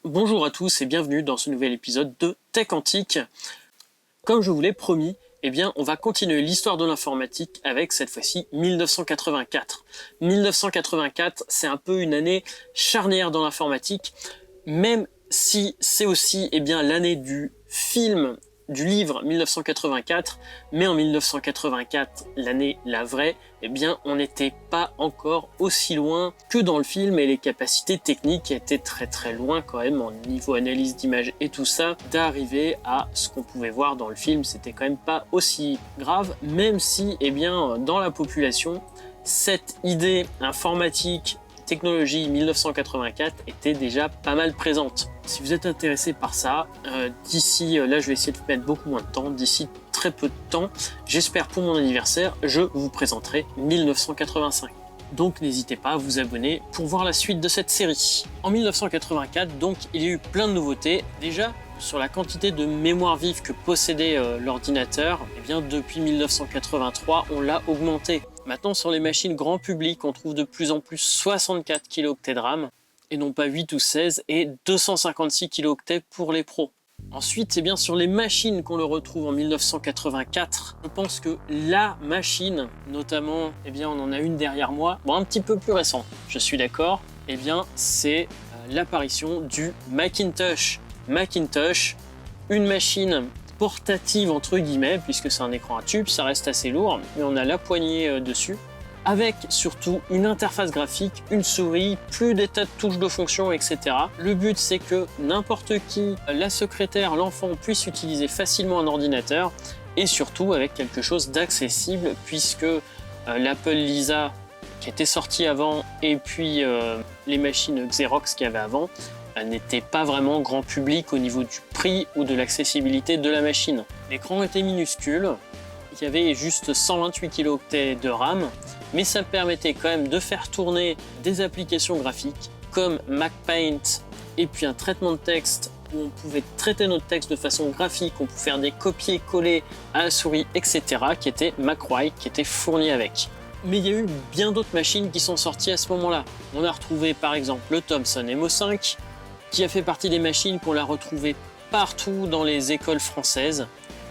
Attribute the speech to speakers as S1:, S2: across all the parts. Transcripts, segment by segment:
S1: Bonjour à tous et bienvenue dans ce nouvel épisode de Tech Antique. Comme je vous l'ai promis, on va continuer l'histoire de l'informatique avec cette fois-ci 1984. 1984, c'est un peu une année charnière dans l'informatique, même si c'est aussi l'année du film, du livre 1984, mais en 1984, l'année la vraie, on n'était pas encore aussi loin que dans le film et les capacités techniques étaient très loin quand même en niveau analyse d'image et tout ça, d'arriver à ce qu'on pouvait voir dans le film. C'était quand même pas aussi grave, même si dans la population, cette idée informatique, technologie 1984 était déjà pas mal présente. Si vous êtes intéressé par ça, d'ici, là je vais essayer de mettre beaucoup moins de temps, d'ici très peu de temps, j'espère pour mon anniversaire, je vous présenterai 1985. Donc n'hésitez pas à vous abonner pour voir la suite de cette série. En 1984, donc, il y a eu plein de nouveautés. Déjà, sur la quantité de mémoire vive que possédait l'ordinateur, depuis 1983, on l'a augmenté. Maintenant, sur les machines grand public, on trouve de plus en plus 64 kilooctets de RAM, et non pas 8 ou 16, et 256 kilooctets pour les pros. Ensuite, c'est bien sur les machines qu'on le retrouve en 1984. Je pense que la machine, notamment, on en a une derrière moi, un petit peu plus récente, je suis d'accord, c'est l'apparition du Macintosh. Macintosh, une machine portative entre guillemets, puisque c'est un écran à tube, ça reste assez lourd, mais on a la poignée dessus, avec surtout une interface graphique, une souris, plus des tas de touches de fonction, etc. Le but, c'est que n'importe qui, la secrétaire, l'enfant, puisse utiliser facilement un ordinateur, et surtout avec quelque chose d'accessible, puisque l'Apple Lisa, qui était sorti avant, et puis les machines Xerox qu'il y avait avant, n'était pas vraiment grand public au niveau du prix ou de l'accessibilité de la machine. L'écran était minuscule, il y avait juste 128 kilooctets de RAM, mais ça permettait quand même de faire tourner des applications graphiques comme MacPaint et puis un traitement de texte où on pouvait traiter notre texte de façon graphique, on pouvait faire des copier-coller à la souris, etc. qui était MacWrite, qui était fourni avec. Mais il y a eu bien d'autres machines qui sont sorties à ce moment-là. On a retrouvé par exemple le Thomson MO5, qui a fait partie des machines qu'on l'a retrouvé partout dans les écoles françaises.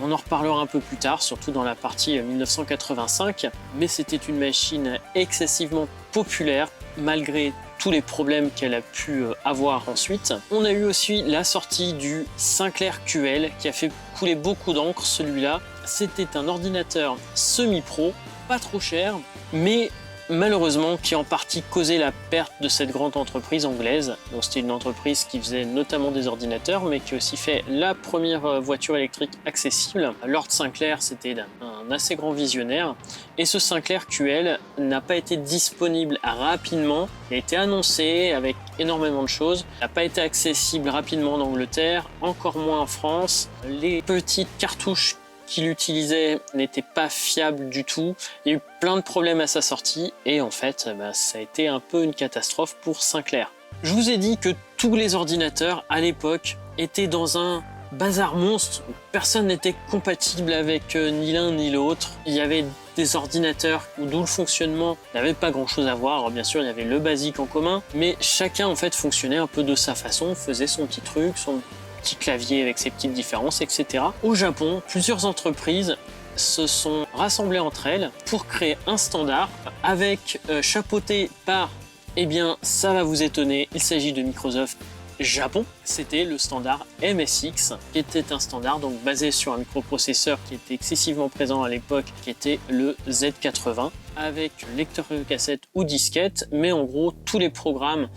S1: On en reparlera un peu plus tard, surtout dans la partie 1985, mais c'était une machine excessivement populaire, malgré tous les problèmes qu'elle a pu avoir ensuite. On a eu aussi la sortie du Sinclair QL, qui a fait couler beaucoup d'encre, celui-là. C'était un ordinateur semi-pro, pas trop cher, mais malheureusement qui en partie causait la perte de cette grande entreprise anglaise. Donc c'était une entreprise qui faisait notamment des ordinateurs, mais qui a aussi fait la première voiture électrique accessible. Lord Sinclair, c'était un assez grand visionnaire, et ce Sinclair QL n'a pas été disponible rapidement. Il a été annoncé avec énormément de choses, il n'a pas été accessible rapidement en Angleterre, encore moins en France. Les petites cartouches qu'il utilisait n'était pas fiable du tout. Il y a eu plein de problèmes à sa sortie et en fait, ça a été un peu une catastrophe pour Sinclair. Je vous ai dit que tous les ordinateurs à l'époque étaient dans un bazar monstre. Personne n'était compatible avec ni l'un ni l'autre. Il y avait des ordinateurs d'où le fonctionnement n'avait pas grand chose à voir. Alors bien sûr, il y avait le basique en commun, mais chacun en fait fonctionnait un peu de sa façon, faisait son petit truc, son petit clavier avec ses petites différences, etc. Au Japon, plusieurs entreprises se sont rassemblées entre elles pour créer un standard avec chapeauté par, ça va vous étonner, il s'agit de Microsoft Japon. C'était le standard MSX, qui était un standard donc basé sur un microprocesseur qui était excessivement présent à l'époque, qui était le Z80, avec lecteur de cassette ou disquette, mais en gros tous les programmes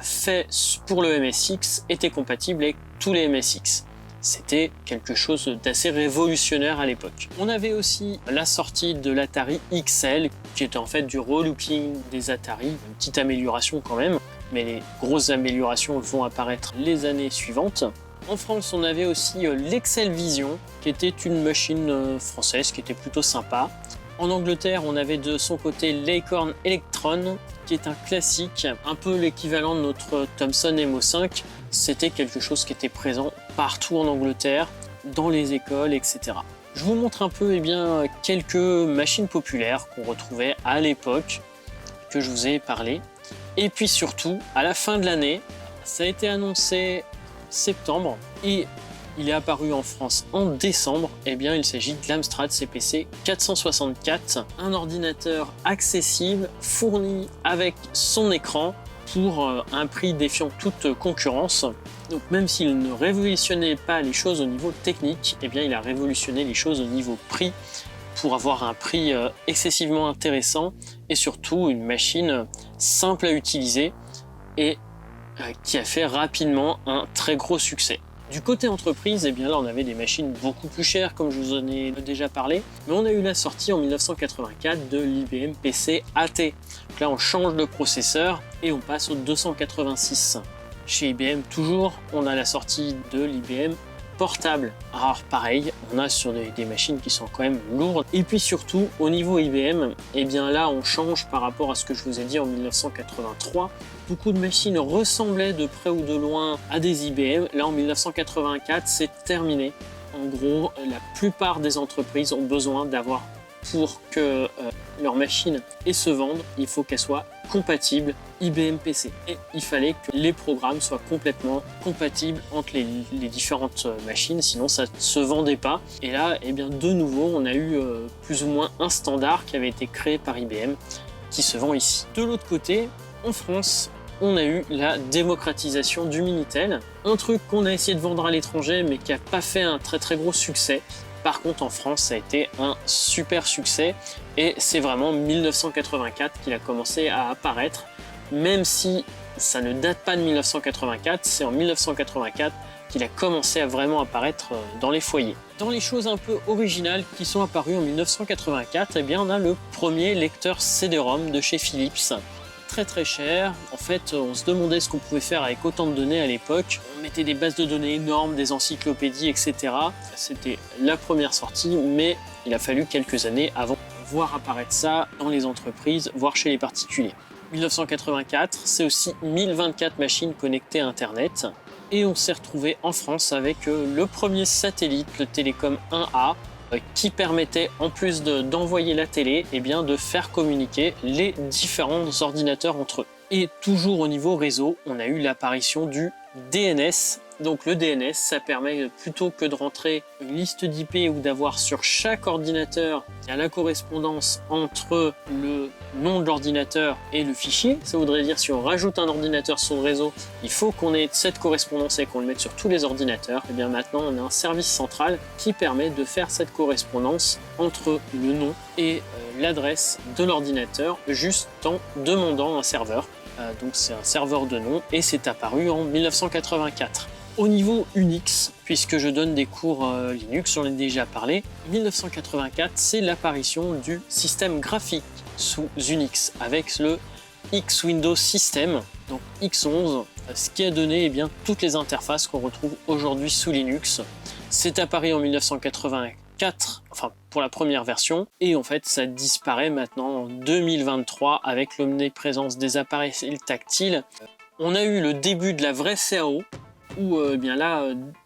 S1: faits pour le MSX étaient compatibles avec tous les MSX. C'était quelque chose d'assez révolutionnaire à l'époque. On avait aussi la sortie de l'Atari XL, qui était en fait du relooking des Atari, une petite amélioration quand même, mais les grosses améliorations vont apparaître les années suivantes. En France, on avait aussi l'Excel Vision, qui était une machine française qui était plutôt sympa. En Angleterre, on avait de son côté l'Acorn Electron, qui est un classique, un peu l'équivalent de notre Thomson MO5. C'était quelque chose qui était présent partout en Angleterre, dans les écoles, etc. Je vous montre un peu quelques machines populaires qu'on retrouvait à l'époque, que je vous ai parlé. Et puis surtout, à la fin de l'année, Ça a été annoncé septembre et il est apparu en France en décembre. Eh bien, il s'agit de l'Amstrad CPC 464, un ordinateur accessible, fourni avec son écran pour un prix défiant toute concurrence. Donc même s'il ne révolutionnait pas les choses au niveau technique, eh bien, il a révolutionné les choses au niveau prix pour avoir un prix excessivement intéressant et surtout une machine simple à utiliser et qui a fait rapidement un très gros succès. Du côté entreprise, eh bien là on avait des machines beaucoup plus chères comme je vous en ai déjà parlé, mais on a eu la sortie en 1984 de l'IBM PC AT. Donc là on change de processeur et on passe au 286. Chez IBM toujours, on a la sortie de l'IBM portable. Alors pareil, on a sur des machines qui sont quand même lourdes. Et puis surtout, au niveau IBM, eh bien là on change par rapport à ce que je vous ai dit en 1983. Beaucoup de machines ressemblaient de près ou de loin à des IBM. Là en 1984, c'est terminé. En gros, la plupart des entreprises ont besoin d'avoir, pour que leur machine se vende, il faut qu'elle soit compatible IBM PC. Et il fallait que les programmes soient complètement compatibles entre les différentes machines, sinon ça ne se vendait pas. Et là, eh bien, de nouveau, on a eu plus ou moins un standard qui avait été créé par IBM, qui se vend ici. De l'autre côté, en France, on a eu la démocratisation du Minitel, un truc qu'on a essayé de vendre à l'étranger, mais qui n'a pas fait un très très gros succès. Par contre, en France, ça a été un super succès et c'est vraiment 1984 qu'il a commencé à apparaître. Même si ça ne date pas de 1984, c'est en 1984 qu'il a commencé à vraiment apparaître dans les foyers. Dans les choses un peu originales qui sont apparues en 1984, eh bien, on a le premier lecteur CD-ROM de chez Philips. Très très cher. En fait, on se demandait ce qu'on pouvait faire avec autant de données à l'époque. On mettait des bases de données énormes, des encyclopédies, etc. C'était la première sortie, mais il a fallu quelques années avant de voir apparaître ça dans les entreprises, voire chez les particuliers. 1984, c'est aussi 1024 machines connectées à Internet. Et on s'est retrouvé en France avec le premier satellite, le Télécom 1A, qui permettait, en plus d'envoyer la télé, eh bien, de faire communiquer les différents ordinateurs entre eux. Et toujours au niveau réseau, on a eu l'apparition du DNS. Donc le DNS, ça permet, plutôt que de rentrer une liste d'IP ou d'avoir sur chaque ordinateur la correspondance entre le nom de l'ordinateur et le fichier. Ça voudrait dire si on rajoute un ordinateur sur le réseau, il faut qu'on ait cette correspondance et qu'on le mette sur tous les ordinateurs. Et bien maintenant, on a un service central qui permet de faire cette correspondance entre le nom et l'adresse de l'ordinateur juste en demandant un serveur. Donc c'est un serveur de nom et c'est apparu en 1984. Au niveau Unix, puisque je donne des cours Linux, j'en ai déjà parlé, 1984, c'est l'apparition du système graphique sous Unix avec le X Windows System, donc X11, ce qui a donné eh bien, toutes les interfaces qu'on retrouve aujourd'hui sous Linux. C'est apparu en 1984, enfin pour la première version, et en fait ça disparaît maintenant en 2023 avec l'omniprésence des appareils tactiles. On a eu le début de la vraie CAO, où bien là,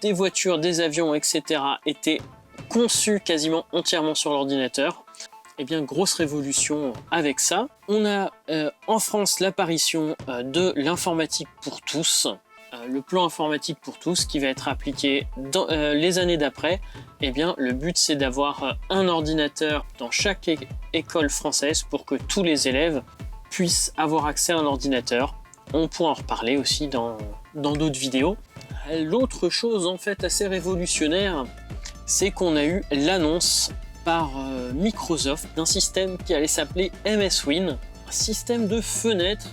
S1: des voitures, des avions, etc. étaient conçus quasiment entièrement sur l'ordinateur. Et bien, grosse révolution avec ça. On a en France l'apparition de l'informatique pour tous, le plan informatique pour tous qui va être appliqué dans les années d'après. Et bien, le but c'est d'avoir un ordinateur dans chaque école française pour que tous les élèves puissent avoir accès à un ordinateur. On pourra en reparler aussi dans d'autres vidéos. L'autre chose en fait assez révolutionnaire, c'est qu'on a eu l'annonce par Microsoft d'un système qui allait s'appeler MS Win, un système de fenêtres,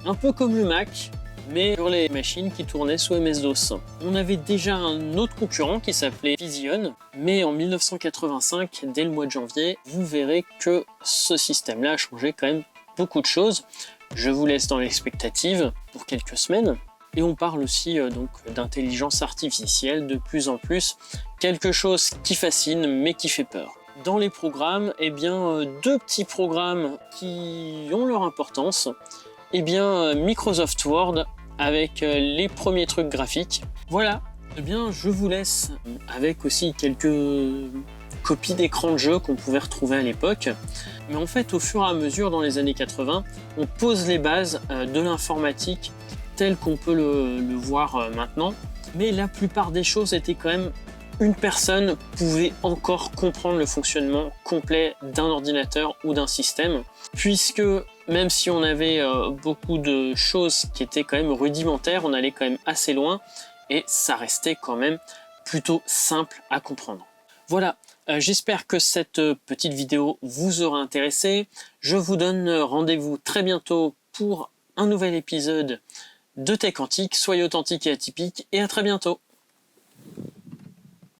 S1: un peu comme le Mac, mais sur les machines qui tournaient sous MS-DOS. On avait déjà un autre concurrent qui s'appelait Vision, mais en 1985, dès le mois de janvier, vous verrez que ce système-là a changé quand même beaucoup de choses. Je vous laisse dans l'expectative pour quelques semaines. Et on parle aussi donc d'intelligence artificielle de plus en plus, quelque chose qui fascine mais qui fait peur. Dans les programmes, eh bien, deux petits programmes qui ont leur importance. Eh bien, Microsoft Word avec les premiers trucs graphiques. Voilà, eh bien, je vous laisse avec aussi quelques copies d'écran de jeu qu'on pouvait retrouver à l'époque. Mais en fait, au fur et à mesure, dans les années 80, on pose les bases de l'informatique tel qu'on peut le voir maintenant, mais la plupart des choses étaient quand même une personne pouvait encore comprendre le fonctionnement complet d'un ordinateur ou d'un système, puisque même si on avait beaucoup de choses qui étaient quand même rudimentaires, on allait quand même assez loin et ça restait quand même plutôt simple à comprendre. Voilà, j'espère que cette petite vidéo vous aura intéressé. Je vous donne rendez-vous très bientôt pour un nouvel épisode de Tech Antique. Soyez authentiques et atypiques et à très bientôt.